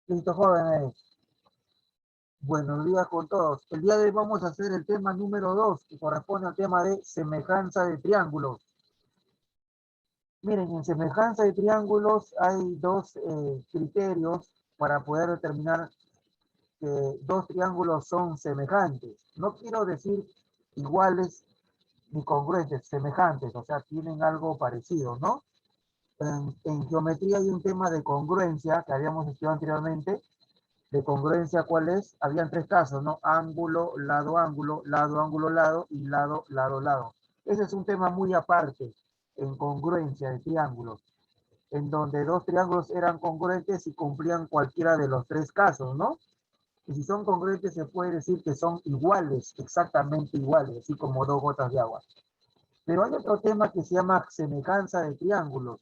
Listo, jóvenes. Buenos días con todos. El día de hoy vamos a hacer el tema número 2, que corresponde al tema de semejanza de triángulos. Miren, en semejanza de triángulos hay dos criterios para poder determinar que dos triángulos son semejantes. No quiero decir iguales ni congruentes, semejantes, o sea, tienen algo parecido, ¿no? En geometría hay un tema de congruencia que habíamos estudiado anteriormente. De congruencia, ¿cuál es? Habían tres casos, ¿no? Ángulo, ángulo, ángulo, lado y lado. Ese es un tema muy aparte en congruencia de triángulos, en donde dos triángulos eran congruentes y cumplían cualquiera de los tres casos, ¿no? Y si son congruentes se puede decir que son iguales, exactamente iguales, así como dos gotas de agua. Pero hay otro tema que se llama semejanza de triángulos,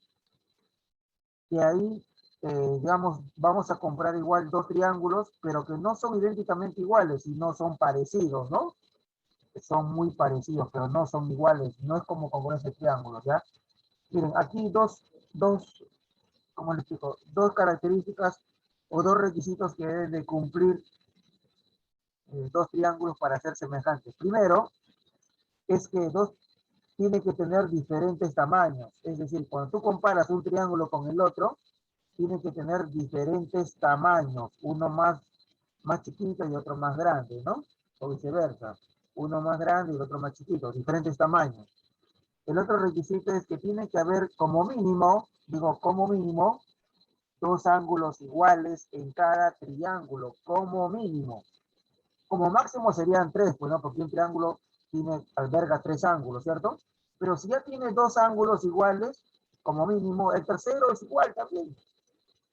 que ahí, digamos, vamos a comprar igual dos triángulos, pero que no son idénticamente iguales y no son parecidos, ¿no? Son muy parecidos, pero no son iguales. No es como con ese triángulo, ¿ya? Miren, aquí ¿cómo les explico? Dos características o dos requisitos que deben de cumplir dos triángulos para ser semejantes. Primero, es que dos tienen que tener diferentes tamaños. Es decir, cuando tú comparas un triángulo con el otro, tiene que tener diferentes tamaños, uno más chiquito y otro más grande, ¿no? O viceversa, uno más grande y el otro más chiquito, diferentes tamaños. El otro requisito es que tiene que haber como mínimo, digo como mínimo, dos ángulos iguales en cada triángulo, como mínimo. Como máximo serían tres, pues no, porque un triángulo alberga tres ángulos, ¿cierto? Pero si ya tiene dos ángulos iguales, como mínimo, el tercero es igual también.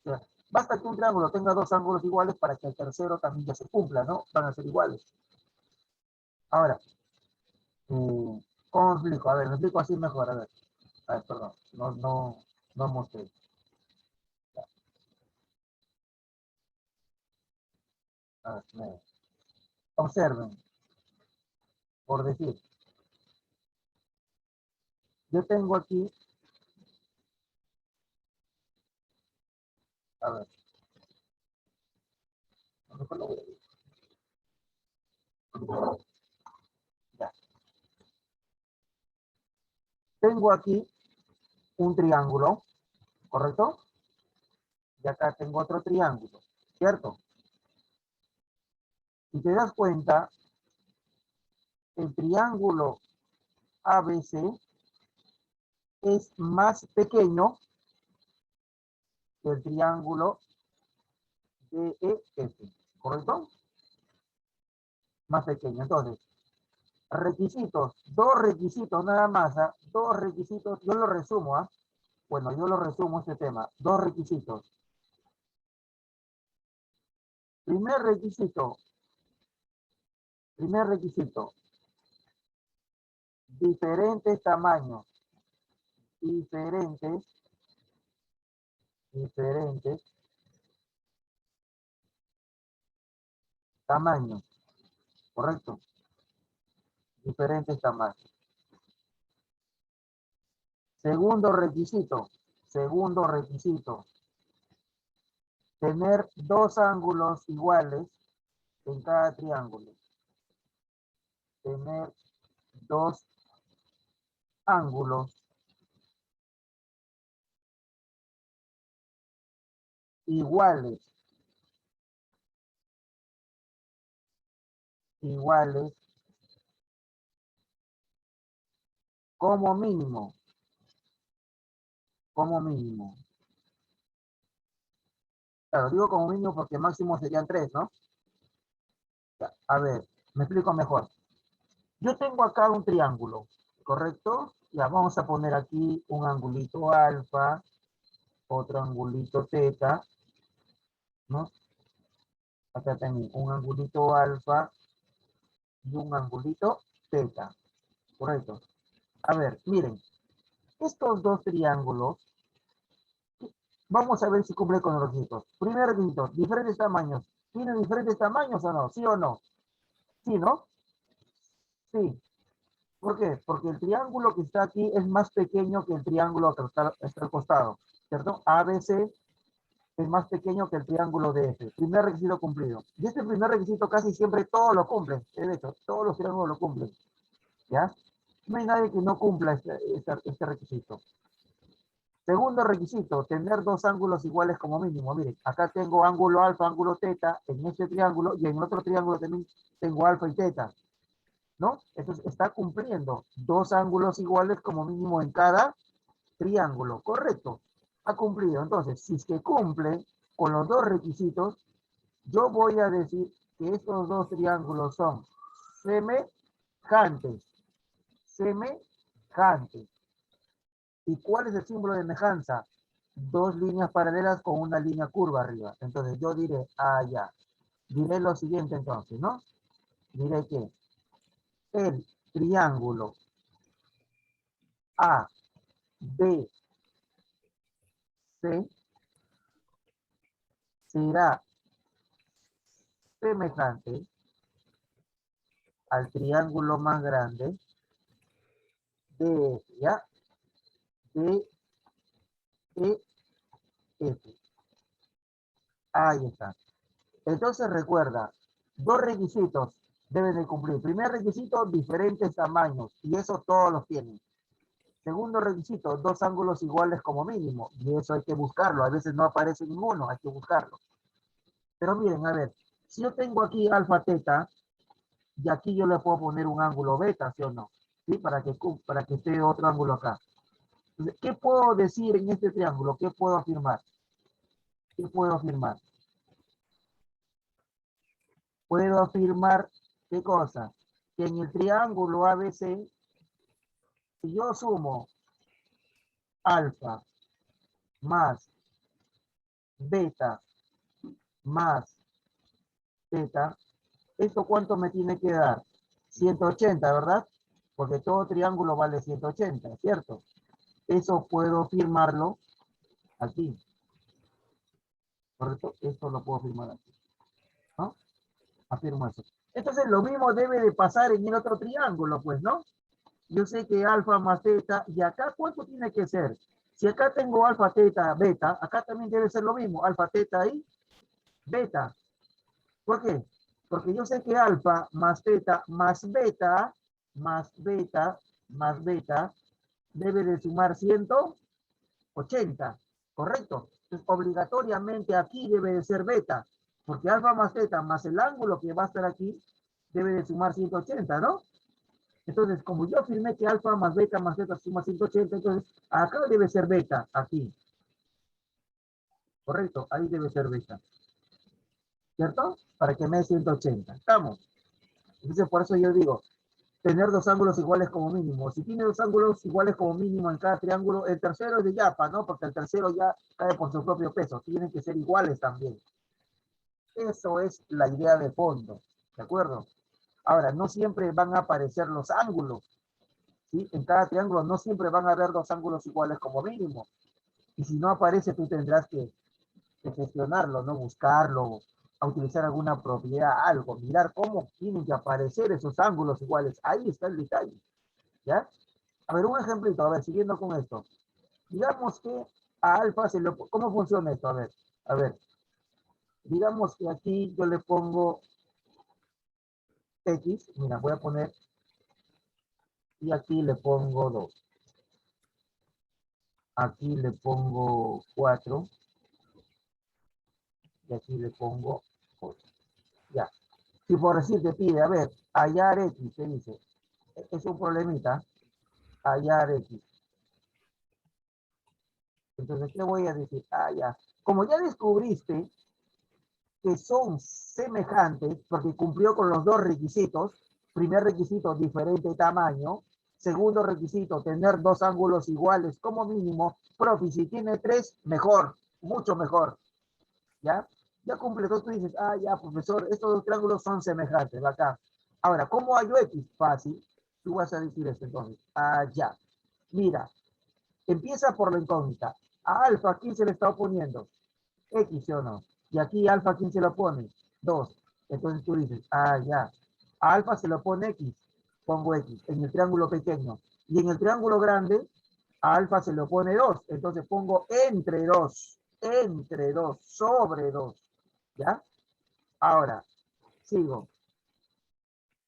O sea, basta que un triángulo tenga dos ángulos iguales para que el tercero también ya se cumpla, ¿no? Van a ser iguales. Ahora, ¿cómo explico? A ver, me explico así mejor. A ver, perdón. No mostré. A ver, observen, por decir, yo tengo aquí, a ver, ya. Tengo aquí un triángulo, ¿correcto? Y acá tengo otro triángulo, ¿cierto? Si te das cuenta, el triángulo ABC es más pequeño que el triángulo DEF, ¿correcto? Más pequeño. Entonces, requisitos, dos requisitos nada más, ¿ah? Dos requisitos, yo lo resumo, ¿ah? Bueno, yo lo resumo este tema, dos requisitos. Primer requisito, primer requisito, diferentes tamaños, diferentes tamaños, ¿correcto? Diferentes tamaños. Segundo requisito, tener dos ángulos iguales en cada triángulo. Tener dos ángulos iguales, iguales como mínimo, como mínimo. Claro, digo como mínimo porque máximo serían tres, ¿no? Ya, a ver, me explico mejor. Yo tengo acá un triángulo, ¿correcto? Ya vamos a poner aquí un angulito alfa, otro angulito teta, ¿no? Acá tengo un angulito alfa y un angulito teta, ¿correcto? A ver, miren, estos dos triángulos, vamos a ver si cumple con los requisitos. Primer requisito, diferentes tamaños. ¿Tienen diferentes tamaños o no? ¿Sí o no? Sí, ¿no? Sí. ¿Por qué? Porque el triángulo que está aquí es más pequeño que el triángulo que está al costado, ¿cierto? ABC es más pequeño que el triángulo de F. Primer requisito cumplido. Y este primer requisito casi siempre todos lo cumplen. De hecho, todos los triángulos lo cumplen. ¿Ya? No hay nadie que no cumpla este requisito. Segundo requisito, tener dos ángulos iguales como mínimo. Miren, acá tengo ángulo alfa, ángulo teta en este triángulo y en otro triángulo también tengo alfa y teta. ¿No? Entonces está cumpliendo dos ángulos iguales como mínimo en cada triángulo. Correcto. Ha cumplido. Entonces, si es que cumple con los dos requisitos, yo voy a decir que estos dos triángulos son semejantes. Semejantes. ¿Y cuál es el símbolo de semejanza? Dos líneas paralelas con una línea curva arriba. Entonces yo diré, ya. Diré lo siguiente entonces, ¿no? Diré que el triángulo A, B, C será semejante al triángulo más grande de, ¿ya? De E, F. Ahí está. Entonces recuerda, dos requisitos deben de cumplir. Primer requisito, diferentes tamaños, y eso todos los tienen. Segundo requisito, dos ángulos iguales como mínimo, y eso hay que buscarlo. A veces no aparece ninguno, hay que buscarlo. Pero miren, a ver, si yo tengo aquí alfa teta, y aquí yo le puedo poner un ángulo beta, ¿sí o no? ¿Sí? Para que esté otro ángulo acá. Entonces, ¿qué puedo decir en este triángulo? ¿Qué puedo afirmar? ¿Qué puedo afirmar? Puedo afirmar, ¿qué cosa? Que en el triángulo ABC, si yo sumo alfa más beta más teta, ¿esto cuánto me tiene que dar? 180, ¿verdad? Porque todo triángulo vale 180, ¿cierto? Eso puedo firmarlo aquí, ¿correcto? Esto lo puedo firmar aquí, ¿no? Afirmo eso. Entonces lo mismo debe de pasar en el otro triángulo, pues, ¿no? Yo sé que alfa más teta, y acá ¿cuánto tiene que ser? Si acá tengo alfa, teta, beta, acá también debe ser lo mismo, alfa, teta y beta. ¿Por qué? Porque yo sé que alfa más teta más beta, más beta, más beta, debe de sumar 180, ¿correcto? Entonces, obligatoriamente aquí debe de ser beta, porque alfa más teta más el ángulo que va a estar aquí, debe de sumar 180, ¿no? Entonces, como yo afirmé que alfa más beta suma 180, entonces acá debe ser beta, aquí. Correcto, ahí debe ser beta. ¿Cierto? Para que me dé 180. ¿Estamos? Entonces, por eso yo digo, tener dos ángulos iguales como mínimo. Si tiene dos ángulos iguales como mínimo en cada triángulo, el tercero es de yapa, ¿no? Porque el tercero ya cae por su propio peso. Tienen que ser iguales también. Eso es la idea de fondo. ¿De acuerdo? Ahora, no siempre van a aparecer los ángulos. ¿Sí? En cada triángulo no siempre van a haber dos ángulos iguales como mínimo. Y si no aparece, tú tendrás que gestionarlo, ¿no? Buscarlo, a utilizar alguna propiedad, algo, mirar cómo tienen que aparecer esos ángulos iguales. Ahí está el detalle, ¿ya? A ver, un ejemplito, a ver, siguiendo con esto. Digamos que a alfa se le... ¿Cómo funciona esto? A ver, digamos que aquí yo le pongo X, mira, voy a poner, y aquí le pongo 2. Aquí le pongo 4, y aquí le pongo 8. Ya. Si por decir te pide, a ver, hallar X, te dice, es un problemita, hallar X. Entonces, ¿qué voy a decir? Ya. Como ya descubriste que son semejantes, porque cumplió con los dos requisitos, primer requisito, diferente tamaño, segundo requisito, tener dos ángulos iguales como mínimo, profe, si tiene tres, mejor, mucho mejor, ¿ya? Ya cumple, entonces tú dices, ya, profesor, estos dos triángulos son semejantes, acá. Ahora, ¿cómo hallo X? Fácil, tú vas a decir esto entonces, ya. Mira, empieza por la incógnita. A alfa, ¿quién se le está oponiendo? X, ¿sí o no? Y aquí alfa, ¿quién se lo pone? 2. Entonces tú dices, ya. A alfa se lo pone X, pongo X, en el triángulo pequeño. Y en el triángulo grande, a alfa se lo pone 2. Entonces pongo entre 2. entre 2 sobre 2. ¿Ya? Ahora, sigo.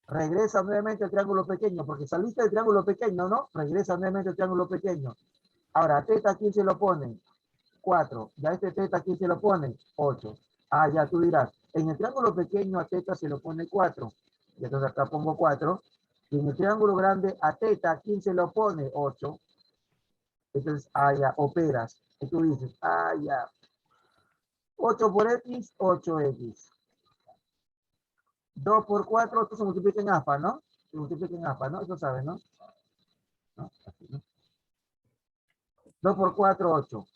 Regresa nuevamente al triángulo pequeño, porque saliste del triángulo pequeño, ¿no? Regresa nuevamente al triángulo pequeño. Ahora, teta, ¿quién se lo pone? 4. Ya este teta, ¿quién se lo pone? 8. Ah, ya tú dirás, en el triángulo pequeño a teta se lo pone 4. Y entonces acá pongo 4. Y en el triángulo grande a teta, ¿quién se lo pone? 8. Entonces, ah, ya, operas. Y tú dices, ah, ya. 8 por x, 8x. 2 por 4, esto se multiplica en APA, ¿no? Se multiplica en APA, ¿no? Eso sabes, ¿no? ¿No? Así, ¿no? 2 por 4, 8.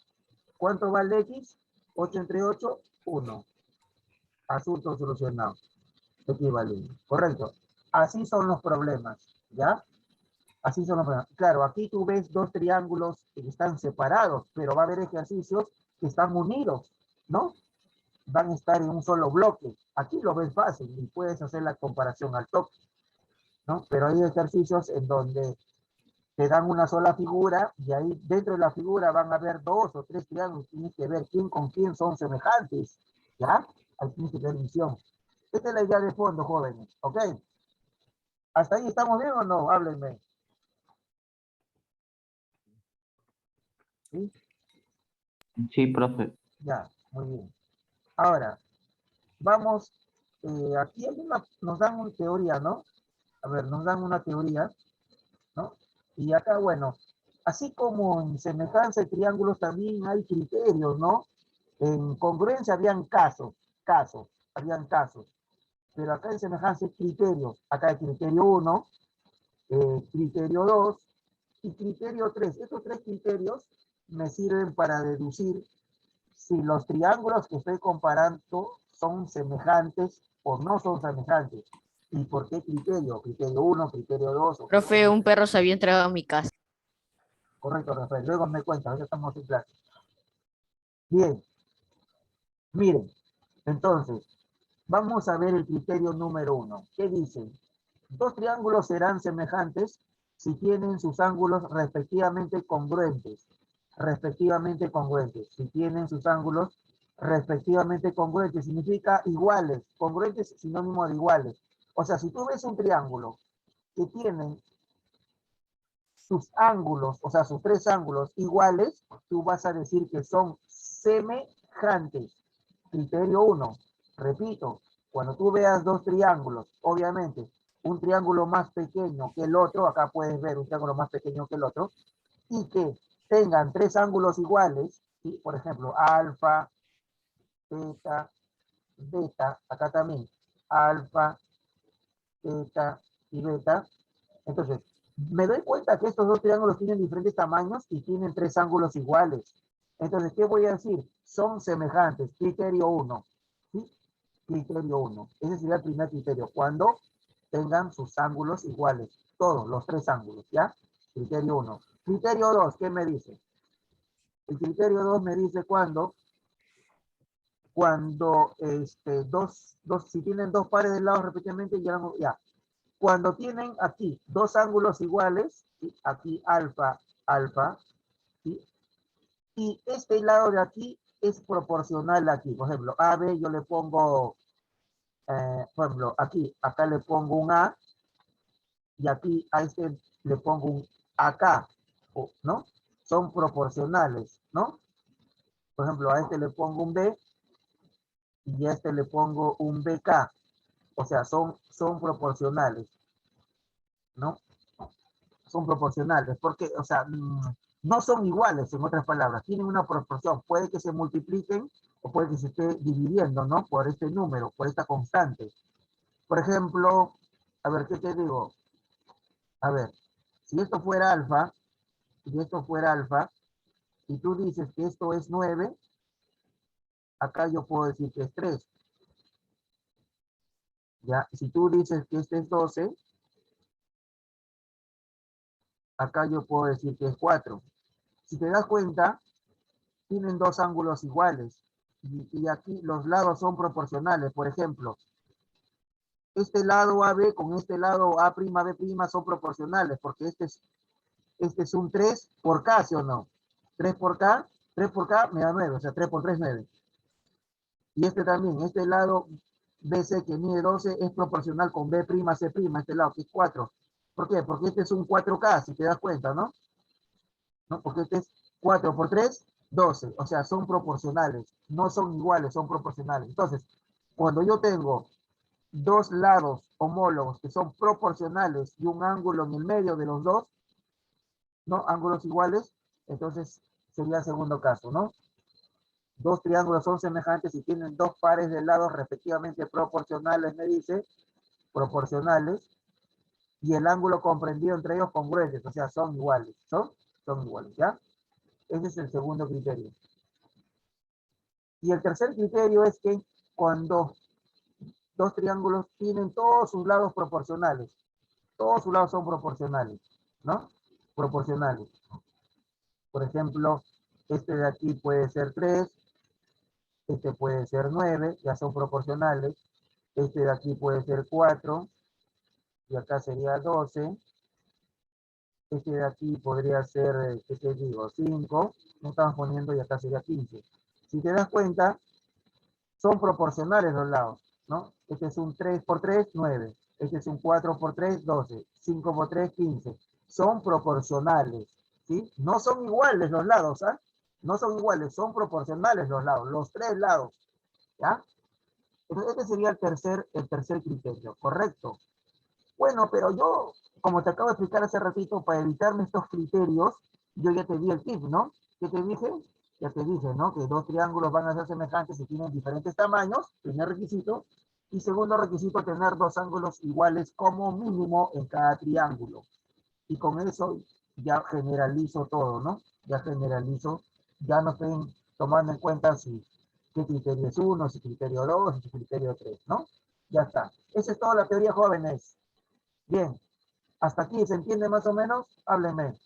¿Cuánto vale x? 8 entre 8, 1. Asunto solucionado. Equivalente. Correcto. Así son los problemas, ¿ya? Así son los problemas. Claro, aquí tú ves dos triángulos que están separados, pero va a haber ejercicios que están unidos, ¿no? Van a estar en un solo bloque. Aquí lo ves fácil y puedes hacer la comparación al toque, ¿no? Pero hay ejercicios en donde te dan una sola figura y ahí dentro de la figura van a haber dos o tres triángulos. Tienes que ver quién con quién son semejantes, ¿ya? Ahí tienes que tener visión. Esta es la idea de fondo, jóvenes, ¿ok? ¿Hasta ahí estamos bien o no? Háblenme. ¿Sí? Sí, profe. Ya, muy bien. Ahora, vamos, aquí nos dan una teoría, ¿no? A ver, nos dan una teoría, ¿no? Y acá, bueno, así como en semejanza de triángulos también hay criterios, ¿no? En congruencia habían habían casos. Pero acá en semejanza hay criterios. Acá hay criterio 1, criterio 2 y criterio 3. Estos tres criterios me sirven para deducir si los triángulos que estoy comparando son semejantes o no son semejantes. ¿Y por qué criterio? Criterio 1, criterio 2 o Profe, criterio un 3. perro se había entrado a mi casa. Correcto, Rafael. Luego me cuentas, ya estamos en clase. Bien, miren. Entonces, vamos a ver el criterio número 1. ¿Qué dice? Dos triángulos serán semejantes si tienen sus ángulos respectivamente congruentes. Respectivamente congruentes. Si tienen sus ángulos respectivamente congruentes, significa iguales. Congruentes es sinónimo de iguales. O sea, si tú ves un triángulo que tiene sus ángulos, o sea, sus tres ángulos iguales, tú vas a decir que son semejantes. Criterio 1. Repito, cuando tú veas dos triángulos, obviamente, un triángulo más pequeño que el otro, acá puedes ver un triángulo más pequeño que el otro, y que tengan tres ángulos iguales, ¿sí? Por ejemplo, alfa, teta, beta, acá también, alfa, teta y beta. Entonces, me doy cuenta que estos dos triángulos tienen diferentes tamaños y tienen tres ángulos iguales. Entonces, ¿qué voy a decir? Son semejantes. Criterio 1. ¿Sí? Criterio 1. Ese sería el primer criterio. Cuando tengan sus ángulos iguales. Todos, los tres ángulos, ¿ya? Criterio 1. Criterio 2, ¿qué me dice? El criterio 2 me dice cuando si tienen dos pares de lados repetidamente, ya. Cuando tienen aquí dos ángulos iguales, ¿sí? Aquí alfa, alfa, ¿sí? Y este lado de aquí es proporcional aquí. Por ejemplo, AB yo le pongo, por ejemplo, acá le pongo un A, y aquí a este le pongo un AK, ¿no? Son proporcionales, ¿no? Por ejemplo, a este le pongo un B y a este le pongo un BK. O sea, son proporcionales, ¿no? Son proporcionales, porque, o sea, no son iguales, en otras palabras, tienen una proporción, puede que se multipliquen o puede que se esté dividiendo, ¿no? Por este número, por esta constante. Por ejemplo, a ver, ¿qué te digo? A ver, si esto fuera alfa, y tú dices que esto es 9, acá yo puedo decir que es 3. ¿Ya? Si tú dices que este es 12, acá yo puedo decir que es 4. Si te das cuenta, tienen dos ángulos iguales. Y aquí los lados son proporcionales. Por ejemplo, este lado AB con este lado A', B' son proporcionales, porque este es un 3 por K, ¿sí o no? 3 por K, 3 por K me da 9, o sea, 3 por 3, 9. Y este también, este lado BC que mide 12 es proporcional con B', C', este lado que es 4. ¿Por qué? Porque este es un 4K, si te das cuenta, ¿no? ¿No? Porque este es 4 por 3, 12. O sea, son proporcionales. No son iguales, son proporcionales. Entonces, cuando yo tengo dos lados homólogos que son proporcionales y un ángulo en el medio de los dos, ¿no? Ángulos iguales, entonces sería el segundo caso, ¿no? Dos triángulos son semejantes y tienen dos pares de lados respectivamente proporcionales, me dice, proporcionales, y el ángulo comprendido entre ellos congruentes, o sea, son iguales, son iguales, ¿ya? Ese es el segundo criterio. Y el tercer criterio es que cuando dos triángulos tienen todos sus lados proporcionales, todos sus lados son proporcionales, ¿no? Proporcionales. Por ejemplo, este de aquí puede ser 3, este puede ser 9, ya son proporcionales. Este de aquí puede ser 4, y acá sería 12. Este de aquí podría ser, ¿qué te digo? 5, no estamos poniendo y acá sería 15. Si te das cuenta, son proporcionales los lados, ¿no? Este es un 3 por 3, 9. Este es un 4 por 3, 12. 5 por 3, 15. Son proporcionales, ¿sí? No son iguales los lados, ¿ah? No son iguales, son proporcionales los lados, los tres lados, ¿ya? Entonces, este sería el tercer criterio, ¿correcto? Bueno, pero yo, como te acabo de explicar hace ratito, para evitarme estos criterios, yo ya te di el tip, ¿no? ¿Qué te dije? Ya te dije, ¿no? Que dos triángulos van a ser semejantes si tienen diferentes tamaños, primer requisito. Y segundo requisito, tener dos ángulos iguales como mínimo en cada triángulo. Y con eso ya generalizo todo, ¿no? Ya generalizo, ya no estoy tomando en cuenta si qué criterio es uno, si criterio dos, si criterio tres, ¿no? Ya está. Esa es toda la teoría, jóvenes. Bien, hasta aquí se entiende más o menos. Háblenme.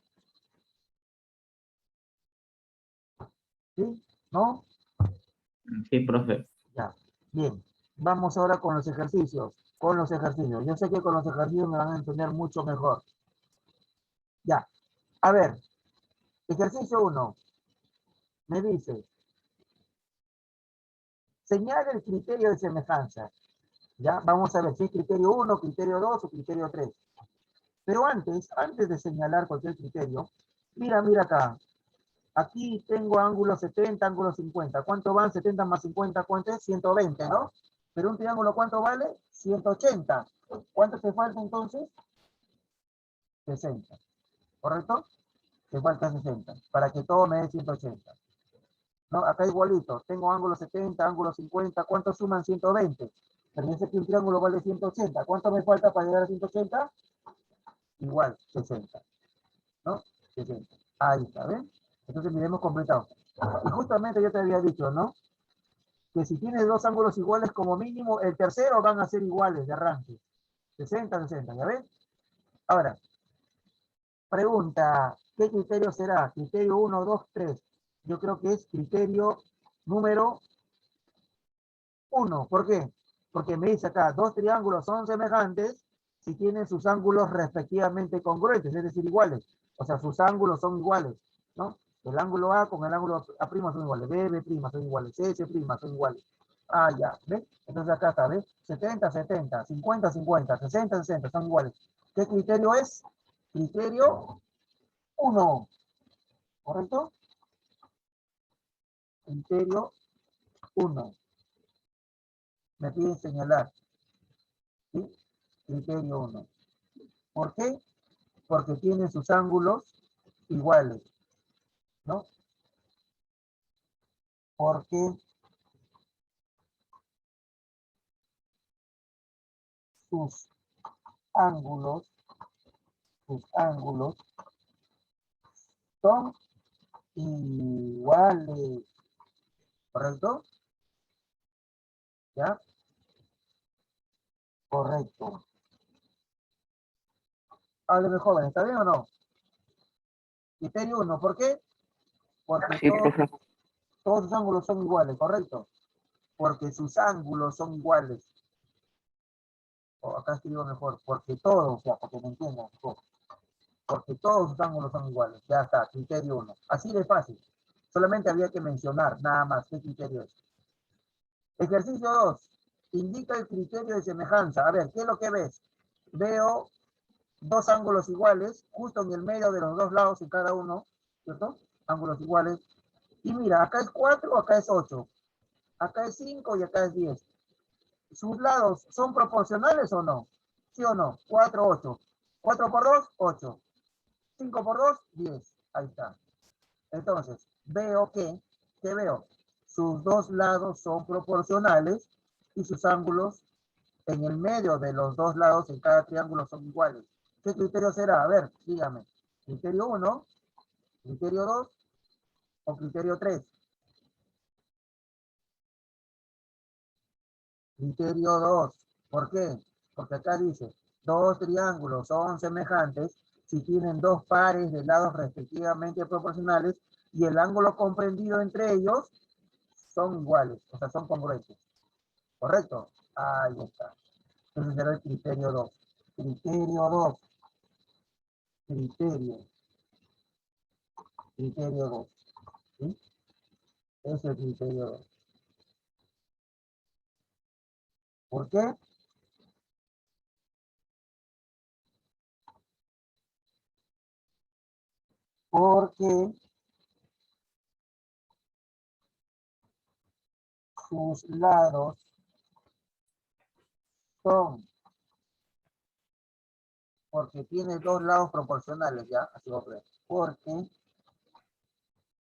¿Sí? ¿No? Sí, profe. Ya. Bien. Vamos ahora con los ejercicios. Con los ejercicios. Yo sé que con los ejercicios me van a entender mucho mejor. Ya. A ver. Ejercicio 1. Me dice, señala el criterio de semejanza. Ya. Vamos a ver si es criterio 1, criterio 2 o criterio 3. Pero antes de señalar cualquier criterio, mira acá. Aquí tengo ángulo 70, ángulo 50. ¿Cuánto van 70 más 50? ¿Cuánto es? 120, ¿no? Pero un triángulo, ¿cuánto vale? 180. ¿Cuánto te falta entonces? 60. ¿Correcto? Te falta 60. Para que todo me dé 180. ¿No? Acá igualito. Tengo ángulo 70, ángulo 50. ¿Cuánto suman 120? Pero yo sé que un triángulo vale 180. ¿Cuánto me falta para llegar a 180? Igual, 60. ¿No? 60. Ahí está, ¿ven? Entonces miremos completado. Y justamente yo te había dicho, ¿no? Que si tienes dos ángulos iguales como mínimo, el tercero van a ser iguales de arranque. 60, 60, ¿ya ves? Ahora, pregunta, ¿qué criterio será? Criterio 1, 2, 3. Yo creo que es criterio número 1. ¿Por qué? Porque me dice acá, dos triángulos son semejantes si tienen sus ángulos respectivamente congruentes, es decir, iguales. O sea, sus ángulos son iguales, ¿no? El ángulo A con el ángulo A' son iguales, B' son iguales, C' son iguales. Ah, ya, ¿ves? Entonces acá está, ¿ves? 70, 70, 50, 50, 60, 60, son iguales. ¿Qué criterio es? Criterio 1, ¿correcto? Criterio 1. Me piden señalar, ¿sí? Criterio 1. ¿Por qué? Porque tienen sus ángulos iguales, ¿no? Porque sus ángulos, sus ángulos son iguales, ¿correcto? ¿Ya? Correcto. Hábleme, joven, ¿está bien o no? Criterio 1, ¿por qué? Porque Sí, profe. todos sus ángulos son iguales, ¿correcto? Porque sus ángulos son iguales. O acá escribo mejor, porque todos, o sea, porque me entiendan mejor. Porque todos sus ángulos son iguales. Ya está, criterio 1. Así de fácil. Solamente había que mencionar, nada más, qué criterio es. Ejercicio 2. Indica el criterio de semejanza. A ver, ¿qué es lo que ves? Veo dos ángulos iguales, justo en el medio de los dos lados en cada uno, ¿cierto? Ángulos iguales. Y mira, acá es 4, acá es 8. Acá es 5 y acá es 10. ¿Sus lados son proporcionales o no? ¿Sí o no? 4, 8. 4 por 2, 8. 5 por 2, 10. Ahí está. Entonces, veo que, ¿qué veo? Sus dos lados son proporcionales y sus ángulos en el medio de los dos lados en cada triángulo son iguales. ¿Qué criterio será? A ver, dígame. ¿Criterio 1, criterio 2 o criterio 3? Criterio 2. ¿Por qué? Porque acá dice, dos triángulos son semejantes si tienen dos pares de lados respectivamente proporcionales y el ángulo comprendido entre ellos son iguales, o sea, son congruentes. ¿Correcto? Ahí está. Ese será el criterio 2. Criterio 2. Criterio. Criterio 2. ¿Sí? Ese es el criterio 2. ¿Por qué? Porque sus lados son, porque tiene dos lados proporcionales, ¿ya? Así va a poner. Porque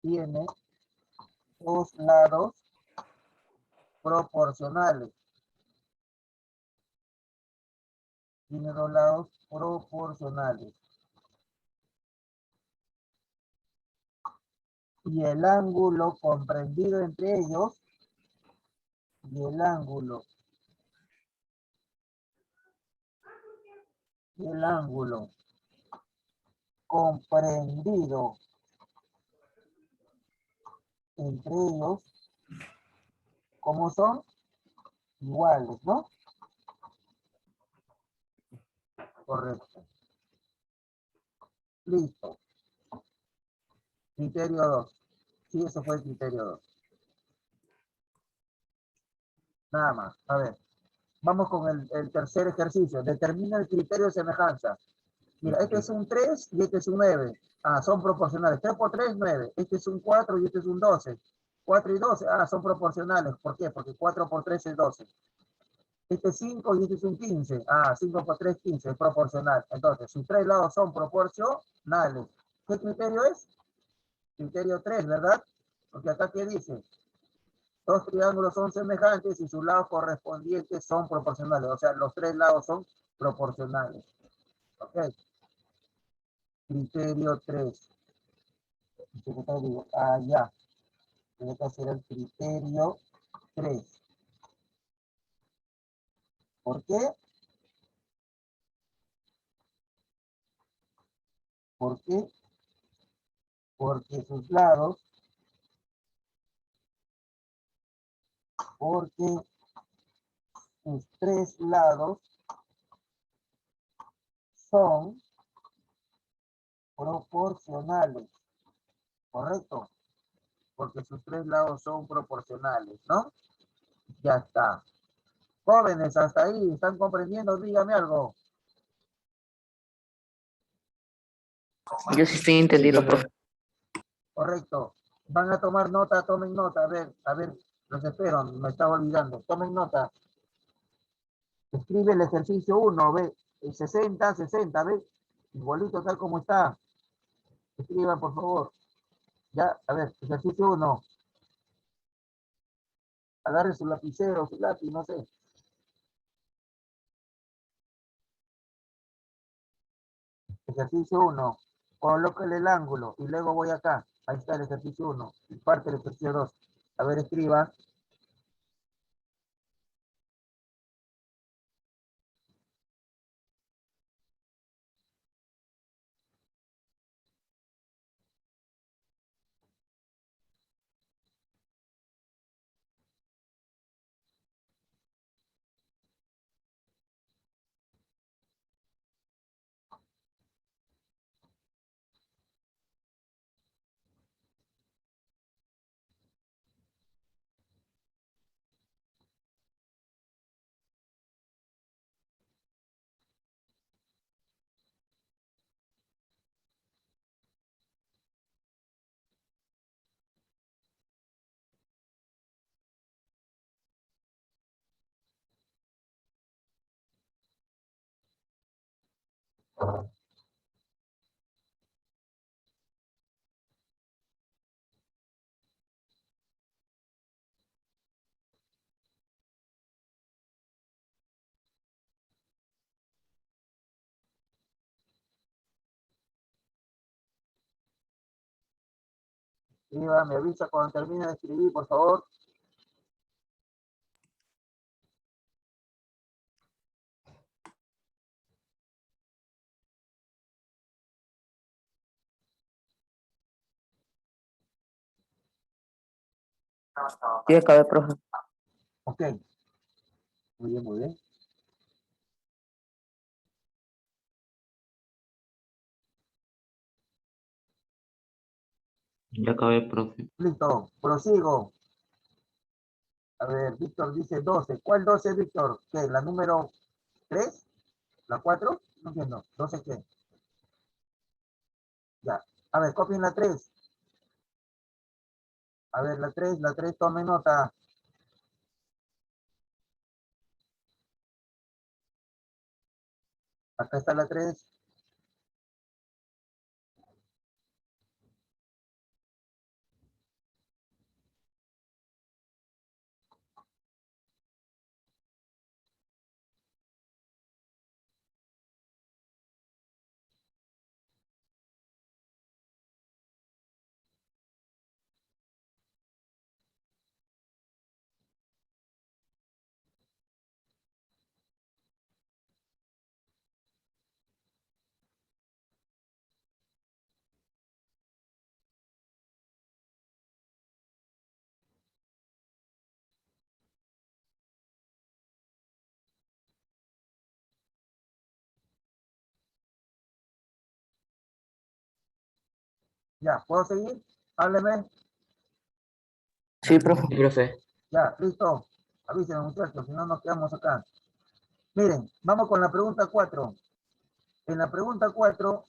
tiene dos lados proporcionales. Tiene dos lados proporcionales. Y el ángulo comprendido entre ellos, y el ángulo comprendido entre ellos, como son iguales, ¿no? Correcto. Listo. Criterio 2. Sí, eso fue el criterio 2. Nada más. A ver, vamos con el tercer ejercicio. Determina el criterio de semejanza. Mira, este es un 3 y este es un 9. Ah, son proporcionales. 3 por 3, 9. Este es un 4 y este es un 12. 4 y 12, ah, son proporcionales. ¿Por qué? Porque 4 por 3 es 12. Este es 5 y este es un 15. Ah, 5 por 3, 15, es proporcional. Entonces, sus tres lados son proporcionales. ¿Qué criterio es? Criterio 3, ¿verdad? Porque acá, ¿qué dice? Dos triángulos son semejantes y sus lados correspondientes son proporcionales. O sea, los tres lados son proporcionales. ¿Ok? Criterio 3. Ah, ya. Tiene que hacer el criterio 3. ¿Por qué? ¿Por qué? Porque sus lados, porque sus tres lados son proporcionales. ¿Correcto? Porque sus tres lados son proporcionales, ¿no? Ya está. Jóvenes, hasta ahí, ¿están comprendiendo? Dígame algo. Yo sí estoy entendiendo, profe. Correcto. Van a tomar nota, tomen nota. A ver, los espero, me estaba olvidando. Tomen nota. Escribe el ejercicio 1, ve. El 60, 60, ve. Igualito tal como está. Escriban, por favor. Ya, a ver, ejercicio 1. Agarre su lapicero, su lápiz, no sé. Ejercicio 1. Colóquele el ángulo y luego voy acá. Ahí está el ejercicio 1. Y parte del ejercicio 2. A ver, escriba. Iba, me avisa cuando termine de escribir, por favor. Sí, acabé, profe. Ok. Muy bien, muy bien. Ya acabé, profe. Listo, prosigo. A ver, Víctor dice 12. ¿Cuál 12, Víctor? ¿Qué? ¿La número 3? ¿La 4? No entiendo. ¿12 qué? Ya. A ver, copien la 3. A ver, la 3, tome nota. Acá está la 3. Ya, ¿puedo seguir? Hábleme. Sí, profe. Sí, profe. Ya, listo. Avísenme, muchachos, si no nos quedamos acá. Miren, vamos con la pregunta 4. En la pregunta 4,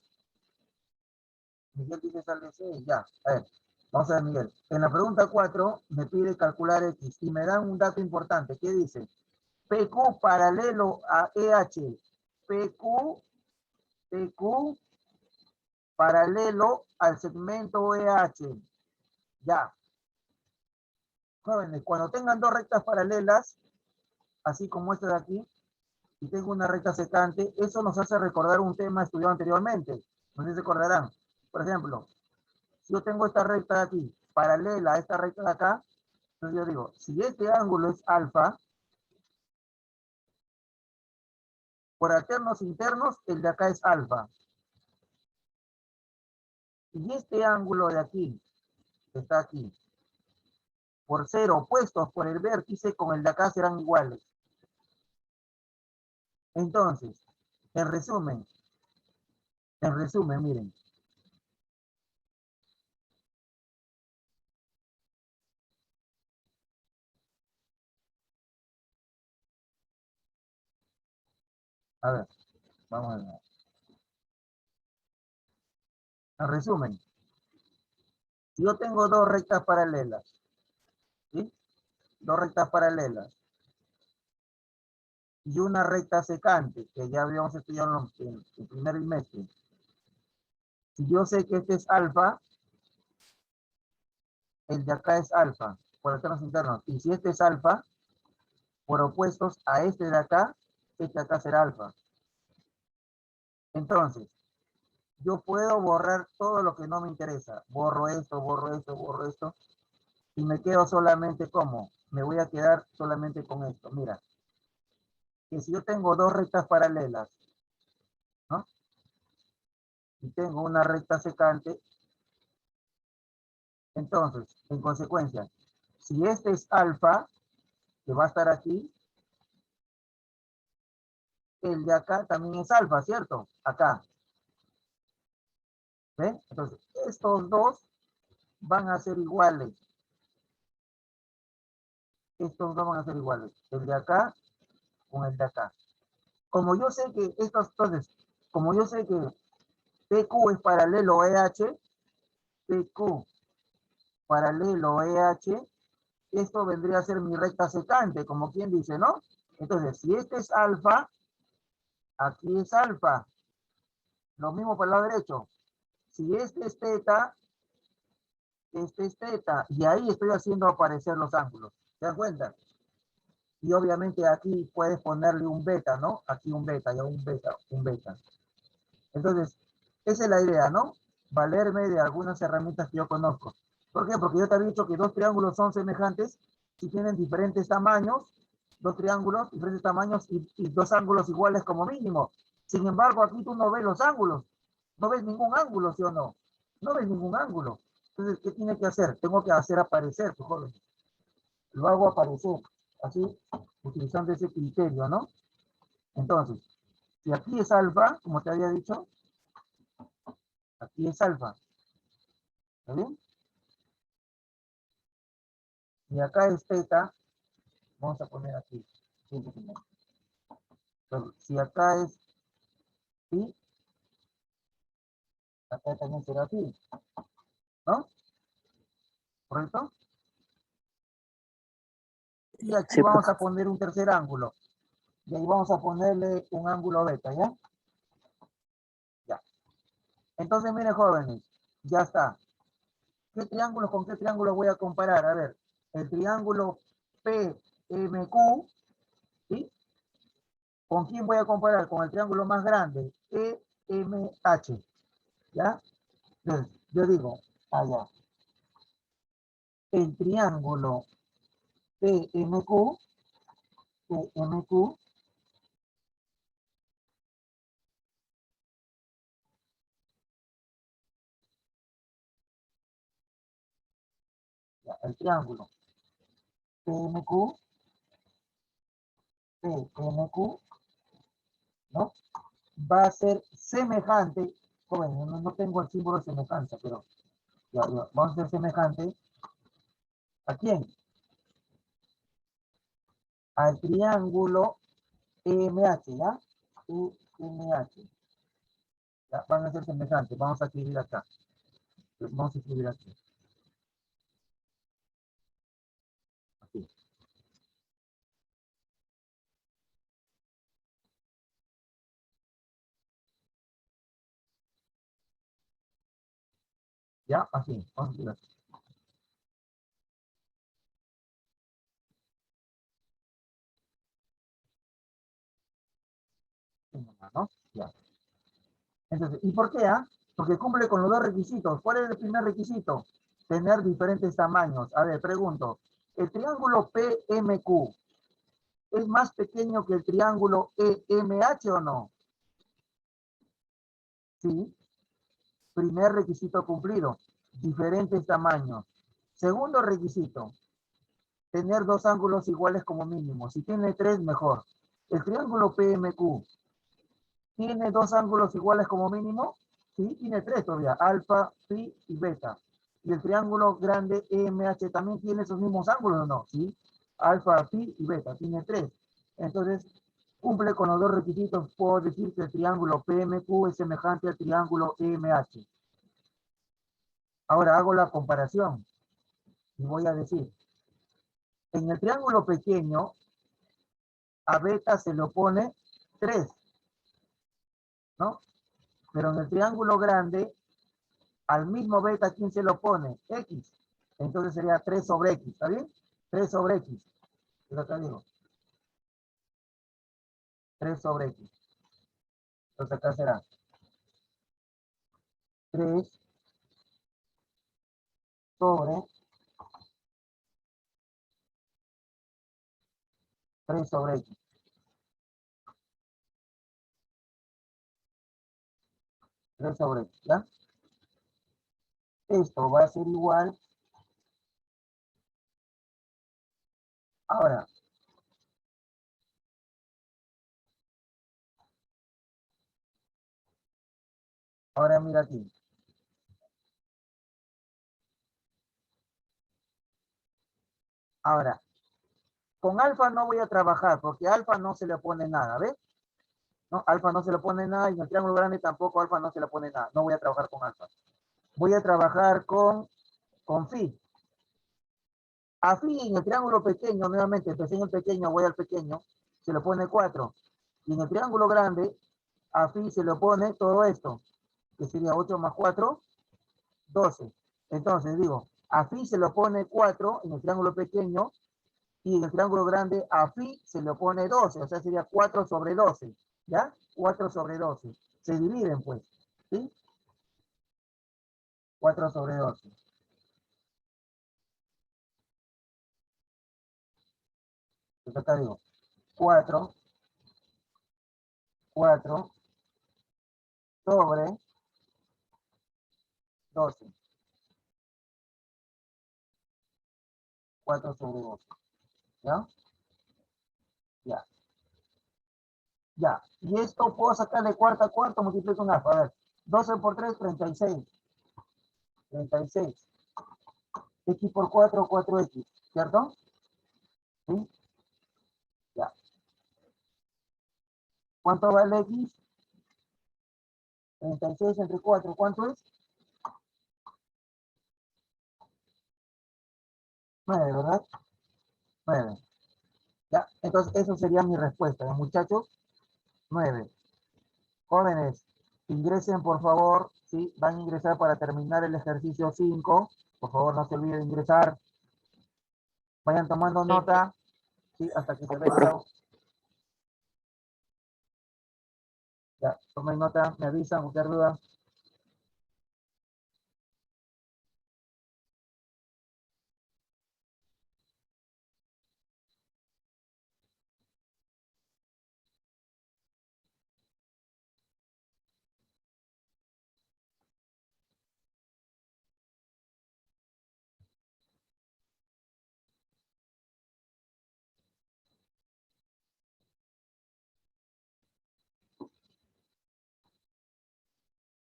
Miguel dice sale 6, ya. A ver, vamos a ver, Miguel. En la pregunta 4 me pide calcular X y me dan un dato importante. ¿Qué dice? PQ paralelo a EH. PQ paralelo al segmento EH. Ya. Jóvenes, cuando tengan dos rectas paralelas, así como esta de aquí, y tengo una recta secante, eso nos hace recordar un tema estudiado anteriormente. No sé si se recordarán. Por ejemplo, si yo tengo esta recta de aquí, paralela a esta recta de acá, entonces yo digo, si este ángulo es alfa, por alternos internos, el de acá es alfa. Y este ángulo de aquí, que está aquí, por ser opuestos por el vértice, con el de acá serán iguales. Entonces, en resumen, miren. A ver, vamos a ver. En resumen, si yo tengo dos rectas paralelas, ¿sí? Dos rectas paralelas y una recta secante, que ya habíamos estudiado en el primer trimestre. Si yo sé que este es alfa, el de acá es alfa, por alternos internos. Y si este es alfa, por opuestos a este de acá, este de acá será alfa. Entonces, yo puedo borrar todo lo que no me interesa. Borro esto, borro esto, borro esto. Y me quedo solamente como. Me voy a quedar solamente con esto. Mira, que si yo tengo dos rectas paralelas, ¿no? Y tengo una recta secante, entonces, en consecuencia, si este es alfa, que va a estar aquí, el de acá también es alfa, ¿cierto? Acá. ¿Ven? Entonces, estos dos van a ser iguales. Estos dos van a ser iguales. El de acá con el de acá. Como yo sé que estos, entonces, como yo sé que PQ es paralelo a EH, PQ paralelo a EH, esto vendría a ser mi recta secante, como quien dice, ¿no? Entonces, si este es alfa, aquí es alfa. Lo mismo para el lado derecho. Si este es teta, y ahí estoy haciendo aparecer los ángulos. ¿Se dan cuenta? Y obviamente aquí puedes ponerle un beta, ¿no? Aquí un beta, ya un beta. Entonces, esa es la idea, ¿no? Valerme de algunas herramientas que yo conozco. ¿Por qué? Porque yo te había dicho que dos triángulos son semejantes si tienen diferentes tamaños, dos triángulos, diferentes tamaños y dos ángulos iguales como mínimo. Sin embargo, aquí tú no ves los ángulos. No ves ningún ángulo, ¿sí o no? No ves ningún ángulo. Entonces, ¿qué tiene que hacer? Tengo que hacer aparecer, tu joven. Lo hago aparecer, así, utilizando ese criterio, ¿no? Entonces, si aquí es alfa, como te había dicho, aquí es alfa. ¿Está bien? Y acá es teta, vamos a poner aquí. Si acá es pi, acá también será pi, ¿no? ¿Correcto? Y aquí Sí, vamos profe. a poner un tercer ángulo. Y ahí vamos a ponerle un ángulo beta, ¿ya? Ya. Entonces, miren, jóvenes, ya está. ¿Qué triángulo con qué triángulo voy a comparar? A ver, el triángulo PMQ, ¿sí? ¿Con quién voy a comparar? Con el triángulo más grande, EMH, ¿ya? Entonces, yo digo, allá, el triángulo PMQ, ya, el triángulo PMQ, ¿no? Va a ser semejante, joven, no tengo el símbolo de semejanza, pero ya, vamos a ser semejante, ¿a quién? Al triángulo EMH, ¿ya? EMH. Ya, van a ser semejantes. Vamos a escribir acá. Vamos a escribir aquí. Aquí. Ya, así. Vamos a escribir aquí. ¿No? Ya. Entonces, ¿y por qué? Porque cumple con los dos requisitos. ¿Cuál es el primer requisito? Tener diferentes tamaños. A ver, pregunto. ¿El triángulo PMQ es más pequeño que el triángulo EMH o no? Sí. Primer requisito cumplido. Diferentes tamaños. Segundo requisito. Tener dos ángulos iguales como mínimo. Si tiene tres, mejor. El triángulo PMQ tiene dos ángulos iguales como mínimo. Sí, tiene tres todavía. Alfa, pi y beta. Y el triángulo grande EMH también tiene esos mismos ángulos, ¿o no? Sí. Alfa, pi y beta. Tiene tres. Entonces, cumple con los dos requisitos. Puedo decir que el triángulo PMQ es semejante al triángulo EMH. Ahora hago la comparación. Y voy a decir, en el triángulo pequeño, a beta se le opone 3, ¿no? Pero en el triángulo grande, al mismo beta, ¿quién se lo opone? X. Entonces sería 3 sobre X, ¿está bien? 3 sobre X. Pero acá digo, 3 sobre X. Entonces acá será 3 sobre 3 sobre X. 3 sobre X, ¿ya? Esto va a ser igual. Ahora, mira aquí. Ahora, con alfa no voy a trabajar porque alfa no se le pone nada, ¿ves? No, alfa no se le pone nada y en el triángulo grande tampoco alfa no se le pone nada. No voy a trabajar con alfa. Voy a trabajar con phi. A phi en el triángulo pequeño, nuevamente, empecé en el pequeño, voy al pequeño, se le pone 4. Y en el triángulo grande, A phi se le opone todo esto, que sería 8 más 4, 12. Entonces digo, a phi se le opone 4 en el triángulo pequeño y en el triángulo grande a phi se le opone 12, o sea, sería 4 sobre 12, ¿ya? 4 sobre 12. Se dividen, pues, ¿sí? 4 sobre 12. Entonces acá digo, 4 sobre 12. 4 sobre 12. ¿Ya? Ya. Ya. Y esto puedo sacar de cuarta a cuarto, multiplico un alfa. A ver, 12 por 3, 36. 36. X por 4, 4x. ¿Cierto? ¿Sí? Ya. ¿Cuánto vale x? 36 entre 4. ¿Cuánto es? 9, ¿verdad? 9. Ya. Entonces, eso sería mi respuesta, ¿eh, muchachos? 9. Jóvenes, ingresen por favor, ¿sí? Van a ingresar para terminar el ejercicio 5. Por favor, no se olviden de ingresar. Vayan tomando nota, ¿sí? Hasta que se vea. Ya, tomen nota, me avisan, cualquier duda.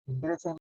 Ingresen.